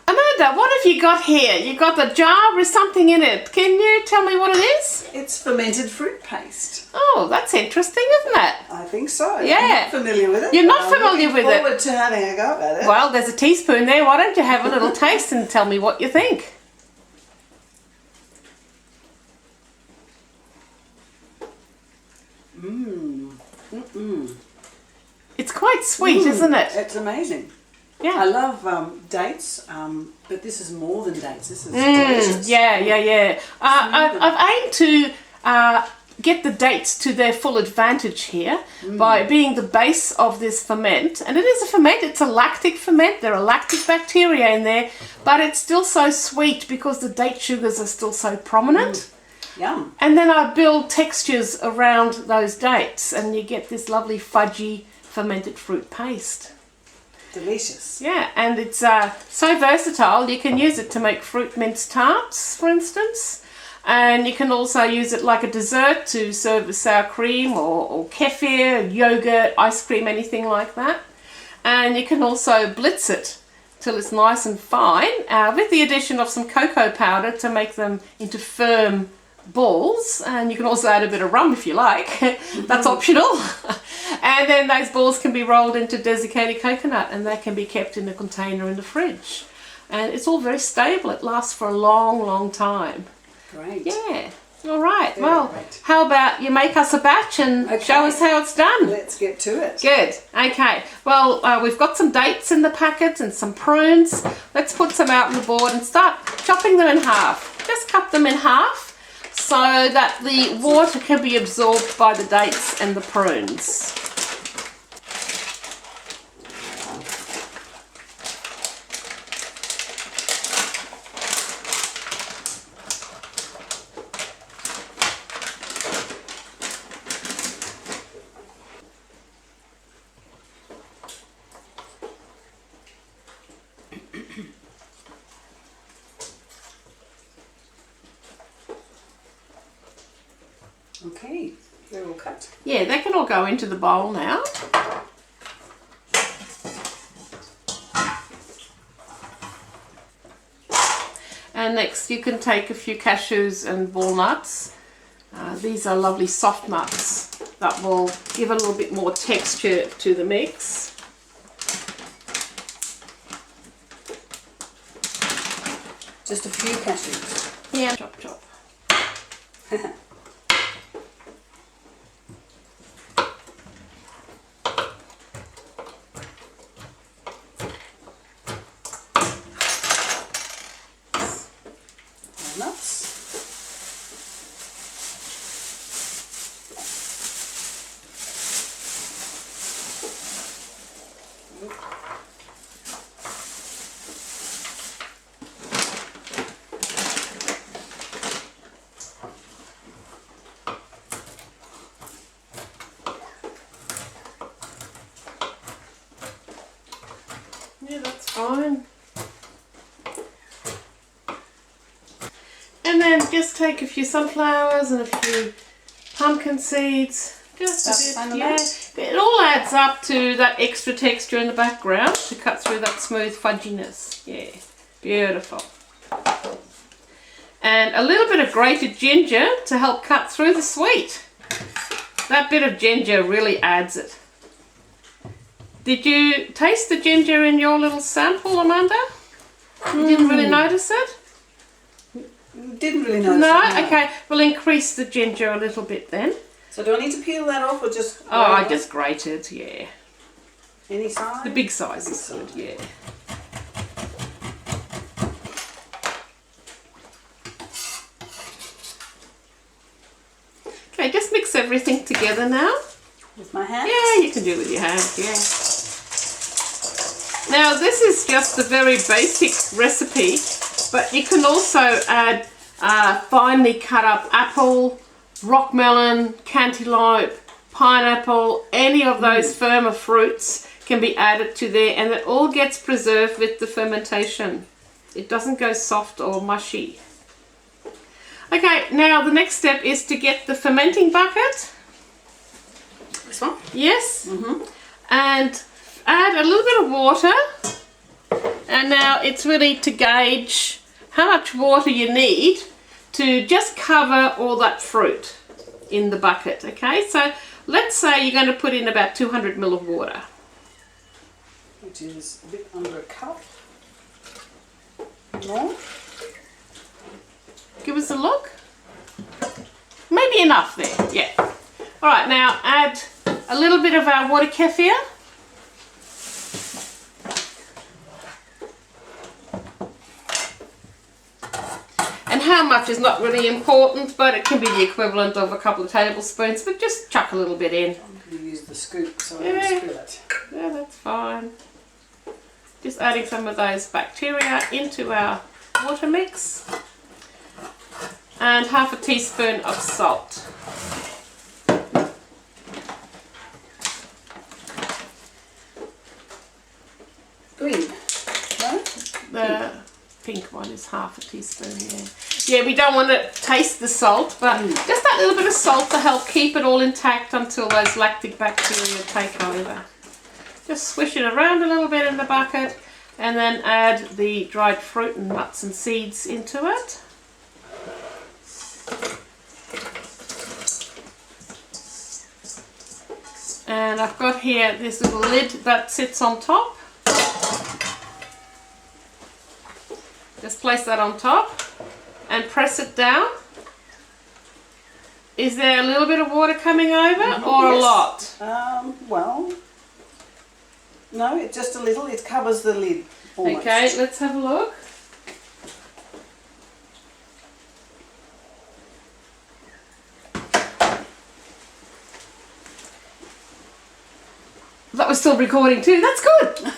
Amanda, what have you got here? You got the jar with something in it. Can you tell me what it is? It's fermented fruit paste. Oh, that's interesting, isn't it? I think so. Yeah. I'm not familiar with it. You're not familiar with it? I'm looking forward to having a go at it. Well, there's a teaspoon there. Why don't you have a little taste and tell me what you think? It's quite sweet, isn't it? It's amazing. Yeah. I love dates, but this is more than dates. This is delicious. Yeah. I've aimed to get the dates to their full advantage here by being the base of this ferment. And it is a ferment, it's a lactic ferment. There are lactic bacteria in there, but it's still so sweet because the date sugars are still so prominent. Yum. And then I build textures around those dates and you get this lovely fudgy fermented fruit paste. Delicious. Yeah, and it's so versatile. You can use it to make fruit mince tarts, for instance. And you can also use it like a dessert to serve with sour cream or kefir, yogurt, ice cream, anything like that. And you can also blitz it till it's nice and fine with the addition of some cocoa powder to make them into firm balls. And you can also add a bit of rum if you like. That's optional. And then those balls can be rolled into desiccated coconut and they can be kept in a container in the fridge. And it's all very stable. It lasts for a long time. Great. Yeah. All right. Very well, great. How about you make us a batch and show us how it's done? Let's get to it. Good. Okay. Well, we've got some dates in the packet and some prunes. Let's put some out on the board and start chopping them in half. Just cut them in half so that the water can be absorbed by the dates and the prunes. Okay, they're all cut. Yeah, they can all go into the bowl now. And next you can take a few cashews and walnuts. These are lovely soft nuts that will give a little bit more texture to the mix. Just a few cashews. Yeah. Chop, chop. Nuts. Yeah, that's fine. And then just take a few sunflowers and a few pumpkin seeds. Just a bit, yeah. It all adds up to that extra texture in the background to cut through that smooth fudginess. Yeah, beautiful. And a little bit of grated ginger to help cut through the sweet. That bit of ginger really adds it. Did you taste the ginger in your little sample, Amanda? You didn't really notice it? Didn't really notice. No? it, Okay, we'll increase the ginger a little bit then. So do I need to peel that off or just? Oh, I just grated, yeah. Any size? The big size is good, yeah. Okay, just mix everything together now. With my hands? Yeah, you can do it with your hands, yeah. Now, this is just a very basic recipe, but you can also add finely cut up apple, rock melon, cantaloupe, pineapple, any of those firmer fruits can be added to there, and it all gets preserved with the fermentation. It doesn't go soft or mushy. Okay, now the next step is to get the fermenting bucket. This one? Yes. And add a little bit of water And now it's really to gauge how much water you need to just cover all that fruit in the bucket, okay? So let's say you're going to put in about 200 ml of water. Which is a bit under a cup. More. Give us a look. Maybe enough there, yeah. All right, now add a little bit of our water kefir. And how much is not really important, but it can be the equivalent of a couple of tablespoons, but just chuck a little bit in. I'm going to use the scoop so I don't spill it. Yeah, that's fine. Just adding some of those bacteria into our water mix. And half a teaspoon of salt. Green. No? The pink one is half a teaspoon, yeah. Yeah, we don't want to taste the salt, but just that little bit of salt to help keep it all intact until those lactic bacteria take over. Just swish it around a little bit in the bucket and then add the dried fruit and nuts and seeds into it. And I've got here this little lid that sits on top. Just place that on top and press it down. Is there a little bit of water coming over or Yes. a lot? Well, no, it's just a little. It covers the lid almost. Okay, let's have a look. That was still recording too. That's good.